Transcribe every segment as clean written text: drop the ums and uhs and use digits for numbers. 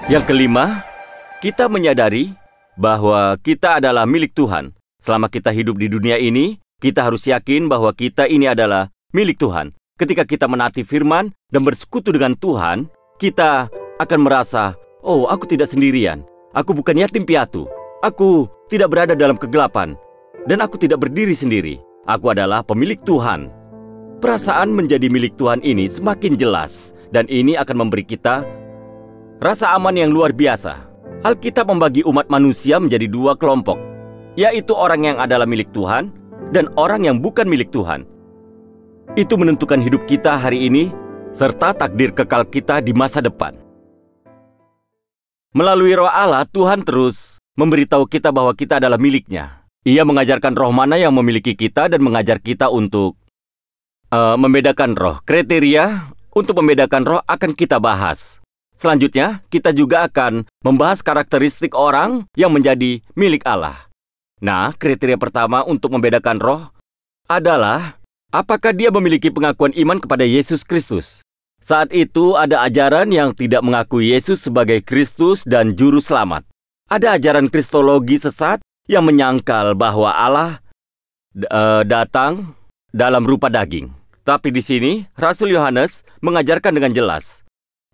Yang kelima, kita menyadari bahwa kita adalah milik Tuhan. Selama kita hidup di dunia ini, kita harus yakin bahwa kita ini adalah milik Tuhan. Ketika kita menaati firman dan bersekutu dengan Tuhan, kita akan merasa, oh, aku tidak sendirian. Aku bukan yatim piatu. Aku tidak berada dalam kegelapan. Dan aku tidak berdiri sendiri. Aku adalah pemilik Tuhan. Perasaan menjadi milik Tuhan ini semakin jelas. Dan ini akan memberi kita rasa aman yang luar biasa. Alkitab membagi umat manusia menjadi dua kelompok, yaitu orang yang adalah milik Tuhan dan orang yang bukan milik Tuhan. Itu menentukan hidup kita hari ini serta takdir kekal kita di masa depan. Melalui Roh Allah, Tuhan terus memberitahu kita bahwa kita adalah miliknya. Ia mengajarkan roh mana yang memiliki kita dan mengajar kita untuk membedakan roh. Kriteria untuk membedakan roh akan kita bahas. Selanjutnya, kita juga akan membahas karakteristik orang yang menjadi milik Allah. Nah, kriteria pertama untuk membedakan roh adalah apakah dia memiliki pengakuan iman kepada Yesus Kristus. Saat itu ada ajaran yang tidak mengakui Yesus sebagai Kristus dan Juru Selamat. Ada ajaran kristologi sesat yang menyangkal bahwa Allah datang dalam rupa daging. Tapi di sini, Rasul Yohanes mengajarkan dengan jelas,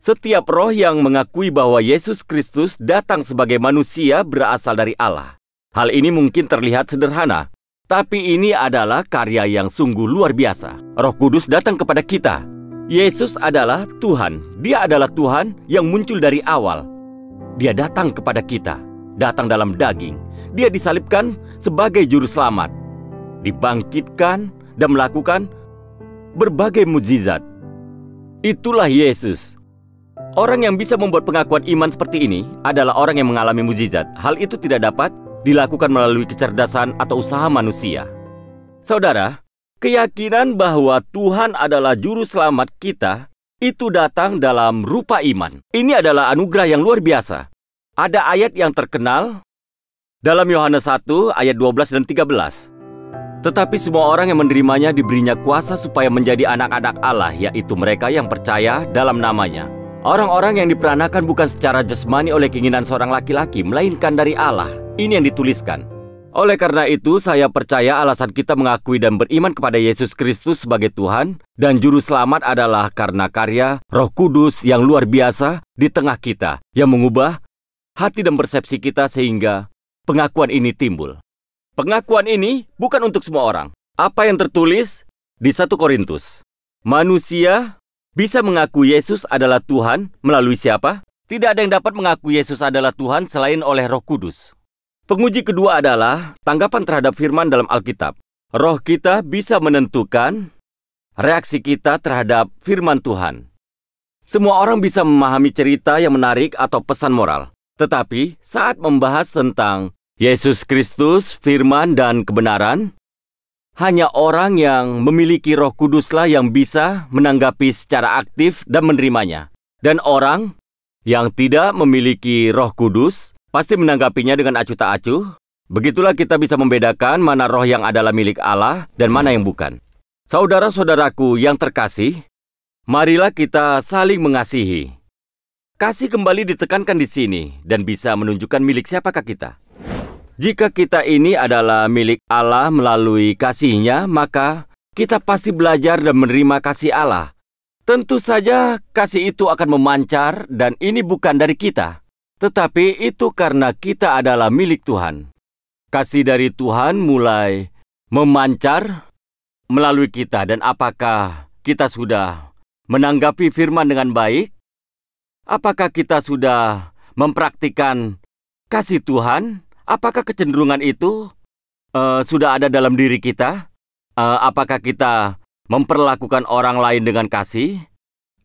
setiap roh yang mengakui bahwa Yesus Kristus datang sebagai manusia berasal dari Allah. Hal ini mungkin terlihat sederhana, tapi ini adalah karya yang sungguh luar biasa. Roh Kudus datang kepada kita. Yesus adalah Tuhan. Dia adalah Tuhan yang muncul dari awal. Dia datang kepada kita, datang dalam daging. Dia disalibkan sebagai juru selamat, dibangkitkan dan melakukan berbagai mukjizat. Itulah Yesus. Orang yang bisa membuat pengakuan iman seperti ini adalah orang yang mengalami mukjizat. Hal itu tidak dapat dilakukan melalui kecerdasan atau usaha manusia. Saudara, keyakinan bahwa Tuhan adalah juru selamat kita itu datang dalam rupa iman. Ini adalah anugerah yang luar biasa. Ada ayat yang terkenal dalam Yohanes 1 ayat 12 dan 13. Tetapi semua orang yang menerimanya diberinya kuasa supaya menjadi anak-anak Allah, yaitu mereka yang percaya dalam namanya. Orang-orang yang diperanakan bukan secara jasmani oleh keinginan seorang laki-laki, melainkan dari Allah. Ini yang dituliskan. Oleh karena itu, saya percaya alasan kita mengakui dan beriman kepada Yesus Kristus sebagai Tuhan dan Juru Selamat adalah karena karya Roh Kudus yang luar biasa di tengah kita, yang mengubah hati dan persepsi kita sehingga pengakuan ini timbul. Pengakuan ini bukan untuk semua orang. Apa yang tertulis di 1 Korintus? Manusia bisa mengaku Yesus adalah Tuhan melalui siapa? Tidak ada yang dapat mengaku Yesus adalah Tuhan selain oleh Roh Kudus. Penguji kedua adalah tanggapan terhadap firman dalam Alkitab. Roh kita bisa menentukan reaksi kita terhadap firman Tuhan. Semua orang bisa memahami cerita yang menarik atau pesan moral. Tetapi saat membahas tentang Yesus Kristus, firman, dan kebenaran, hanya orang yang memiliki Roh Kuduslah yang bisa menanggapi secara aktif dan menerimanya. Dan orang yang tidak memiliki Roh Kudus pasti menanggapinya dengan acuh tak acuh. Begitulah kita bisa membedakan mana roh yang adalah milik Allah dan mana yang bukan. Saudara-saudaraku yang terkasih, marilah kita saling mengasihi. Kasih kembali ditekankan di sini dan bisa menunjukkan milik siapakah kita. Jika kita ini adalah milik Allah melalui kasih-Nya, maka kita pasti belajar dan menerima kasih Allah. Tentu saja kasih itu akan memancar dan ini bukan dari kita. Tetapi itu karena kita adalah milik Tuhan. Kasih dari Tuhan mulai memancar melalui kita. Dan apakah kita sudah menanggapi firman dengan baik? Apakah kita sudah mempraktikkan kasih Tuhan? Apakah kecenderungan itu sudah ada dalam diri kita? Apakah kita memperlakukan orang lain dengan kasih?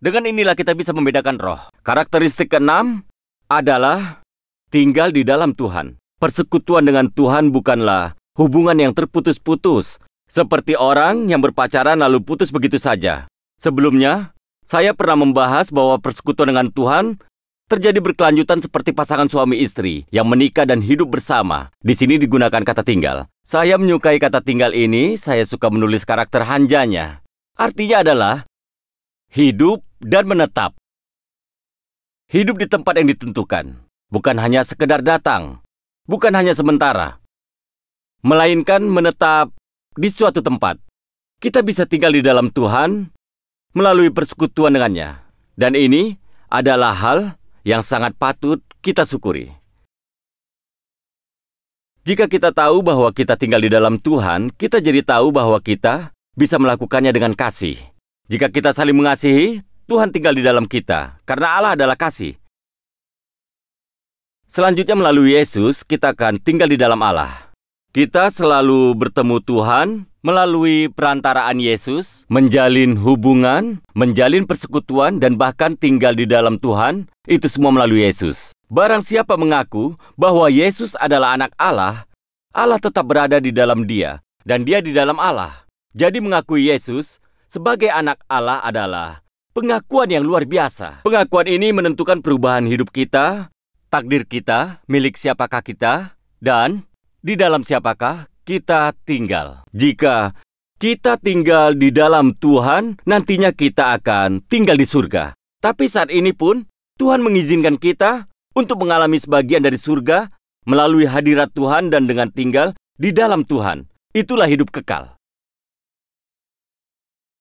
Dengan inilah kita bisa membedakan roh. Karakteristik keenam adalah tinggal di dalam Tuhan. Persekutuan dengan Tuhan bukanlah hubungan yang terputus-putus, seperti orang yang berpacaran lalu putus begitu saja. Sebelumnya, saya pernah membahas bahwa persekutuan dengan Tuhan terjadi berkelanjutan seperti pasangan suami istri yang menikah dan hidup bersama. Di sini digunakan kata tinggal. Saya menyukai kata tinggal ini, saya suka menulis karakter hanjanya. Artinya adalah hidup dan menetap. hidup di tempat yang ditentukan, bukan hanya sekedar datang, bukan hanya sementara, melainkan menetap di suatu tempat. Kita bisa tinggal di dalam Tuhan melalui persekutuan dengannya. Dan ini adalah hal yang sangat patut kita syukuri. Jika kita tahu bahwa kita tinggal di dalam Tuhan, kita jadi tahu bahwa kita bisa melakukannya dengan kasih. Jika kita saling mengasihi, Tuhan tinggal di dalam kita, karena Allah adalah kasih. Selanjutnya melalui Yesus, kita akan tinggal di dalam Allah. Kita selalu bertemu Tuhan melalui perantaraan Yesus, menjalin hubungan, menjalin persekutuan, dan bahkan tinggal di dalam Tuhan, itu semua melalui Yesus. Barang siapa mengaku bahwa Yesus adalah anak Allah, Allah tetap berada di dalam dia, dan dia di dalam Allah. Jadi mengakui Yesus sebagai anak Allah adalah pengakuan yang luar biasa. Pengakuan ini menentukan perubahan hidup kita, takdir kita, milik siapakah kita, dan di dalam siapakah kita tinggal. Jika kita tinggal di dalam Tuhan, nantinya kita akan tinggal di surga. Tapi saat ini pun, Tuhan mengizinkan kita untuk mengalami sebagian dari surga melalui hadirat Tuhan dan dengan tinggal di dalam Tuhan. Itulah hidup kekal.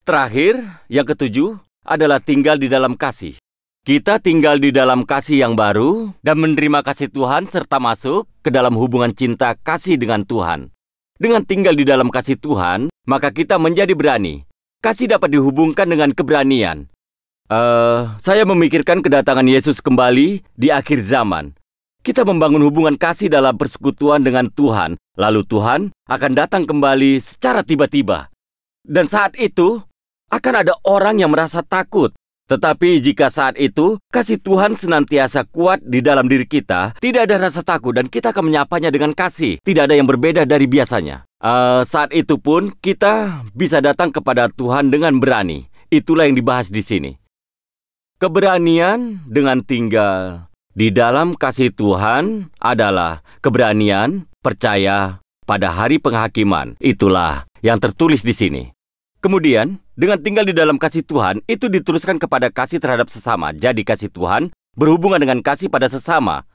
Terakhir, yang ketujuh, adalah tinggal di dalam kasih. Kita tinggal di dalam kasih yang baru dan menerima kasih Tuhan serta masuk ke dalam hubungan cinta kasih dengan Tuhan. Dengan tinggal di dalam kasih Tuhan, maka kita menjadi berani. Kasih dapat dihubungkan dengan keberanian. Saya memikirkan kedatangan Yesus kembali di akhir zaman. Kita membangun hubungan kasih dalam persekutuan dengan Tuhan, lalu Tuhan akan datang kembali secara tiba-tiba. Dan saat itu, akan ada orang yang merasa takut. Tetapi jika saat itu, kasih Tuhan senantiasa kuat di dalam diri kita, tidak ada rasa takut dan kita akan menyapanya dengan kasih. Tidak ada yang berbeda dari biasanya. Saat itu pun, kita bisa datang kepada Tuhan dengan berani. Itulah yang dibahas di sini. Keberanian dengan tinggal di dalam kasih Tuhan adalah keberanian percaya pada hari penghakiman. Itulah yang tertulis di sini. Kemudian, dengan tinggal di dalam kasih Tuhan, itu diteruskan kepada kasih terhadap sesama. Jadi kasih Tuhan berhubungan dengan kasih pada sesama.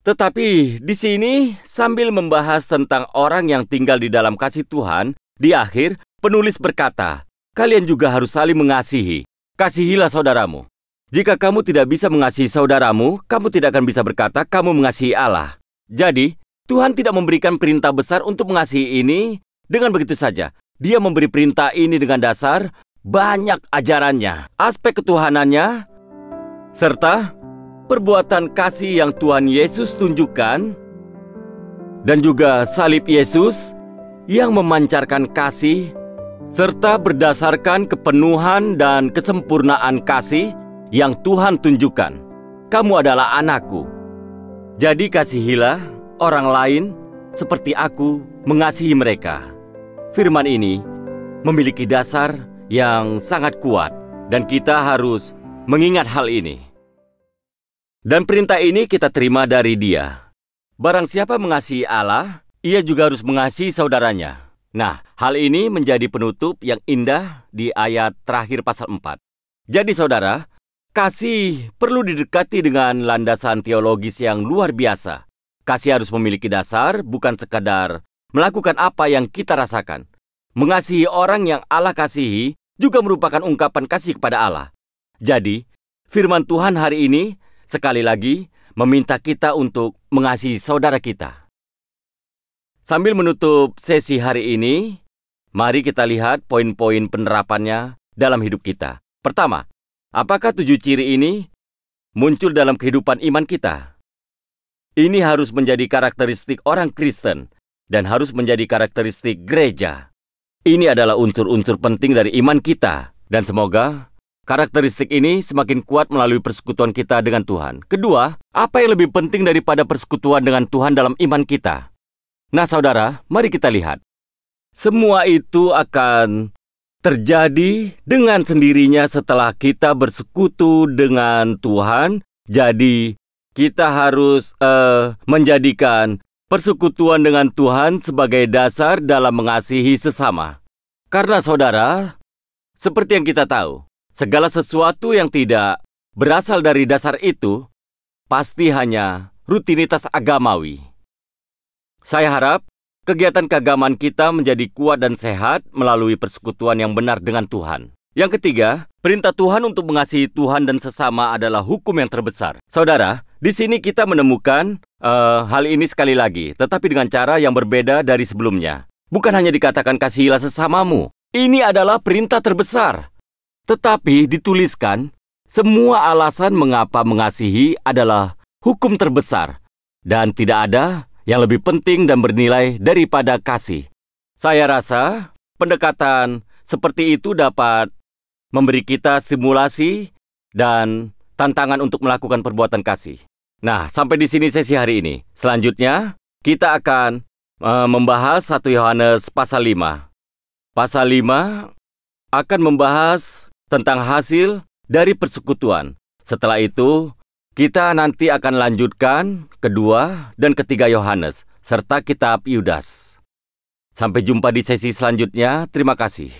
Tetapi di sini, sambil membahas tentang orang yang tinggal di dalam kasih Tuhan, di akhir, penulis berkata, kalian juga harus saling mengasihi. Kasihilah saudaramu. Jika kamu tidak bisa mengasihi saudaramu, kamu tidak akan bisa berkata kamu mengasihi Allah. Jadi, Tuhan tidak memberikan perintah besar untuk mengasihi ini dengan begitu saja. Dia memberi perintah ini dengan dasar banyak ajarannya, aspek ketuhanannya, serta perbuatan kasih yang Tuhan Yesus tunjukkan, dan juga salib Yesus yang memancarkan kasih, serta berdasarkan kepenuhan dan kesempurnaan kasih yang Tuhan tunjukkan. Kamu adalah anakku. Jadi kasihilah orang lain seperti aku mengasihi mereka. Firman ini memiliki dasar yang sangat kuat dan kita harus mengingat hal ini. Dan perintah ini kita terima dari Dia. Barang siapa mengasihi Allah, ia juga harus mengasihi saudaranya. Nah, hal ini menjadi penutup yang indah di ayat terakhir pasal 4. Jadi saudara, kasih perlu didekati dengan landasan teologis yang luar biasa. Kasih harus memiliki dasar, bukan sekadar melakukan apa yang kita rasakan. Mengasihi orang yang Allah kasihi juga merupakan ungkapan kasih kepada Allah. Jadi, firman Tuhan hari ini sekali lagi meminta kita untuk mengasihi saudara kita. Sambil menutup sesi hari ini, mari kita lihat poin-poin penerapannya dalam hidup kita. Pertama, apakah 7 ciri ini muncul dalam kehidupan iman kita? Ini harus menjadi karakteristik orang Kristen dan harus menjadi karakteristik gereja. Ini adalah unsur-unsur penting dari iman kita, dan semoga karakteristik ini semakin kuat melalui persekutuan kita dengan Tuhan. Kedua, apa yang lebih penting daripada persekutuan dengan Tuhan dalam iman kita? Nah saudara, mari kita lihat. Semua itu akan terjadi dengan sendirinya setelah kita bersekutu dengan Tuhan. Jadi, kita harus menjadikan persekutuan dengan Tuhan sebagai dasar dalam mengasihi sesama. Karena saudara, seperti yang kita tahu, segala sesuatu yang tidak berasal dari dasar itu, pasti hanya rutinitas agamawi. Saya harap kegiatan keagamaan kita menjadi kuat dan sehat melalui persekutuan yang benar dengan Tuhan. Yang ketiga, perintah Tuhan untuk mengasihi Tuhan dan sesama adalah hukum yang terbesar. Saudara, di sini kita menemukan hal ini sekali lagi, tetapi dengan cara yang berbeda dari sebelumnya. Bukan hanya dikatakan kasihilah sesamamu. Ini adalah perintah terbesar. Tetapi dituliskan, semua alasan mengapa mengasihi adalah hukum terbesar. Dan tidak ada yang lebih penting dan bernilai daripada kasih. Saya rasa pendekatan seperti itu dapat memberi kita stimulasi dan tantangan untuk melakukan perbuatan kasih. Nah, sampai di sini sesi hari ini. Selanjutnya, kita akan membahas 1 Yohanes pasal 5. Pasal 5 akan membahas tentang hasil dari persekutuan. Setelah itu, kita nanti akan lanjutkan kedua dan ketiga Yohanes, serta kitab Yudas. Sampai jumpa di sesi selanjutnya. Terima kasih.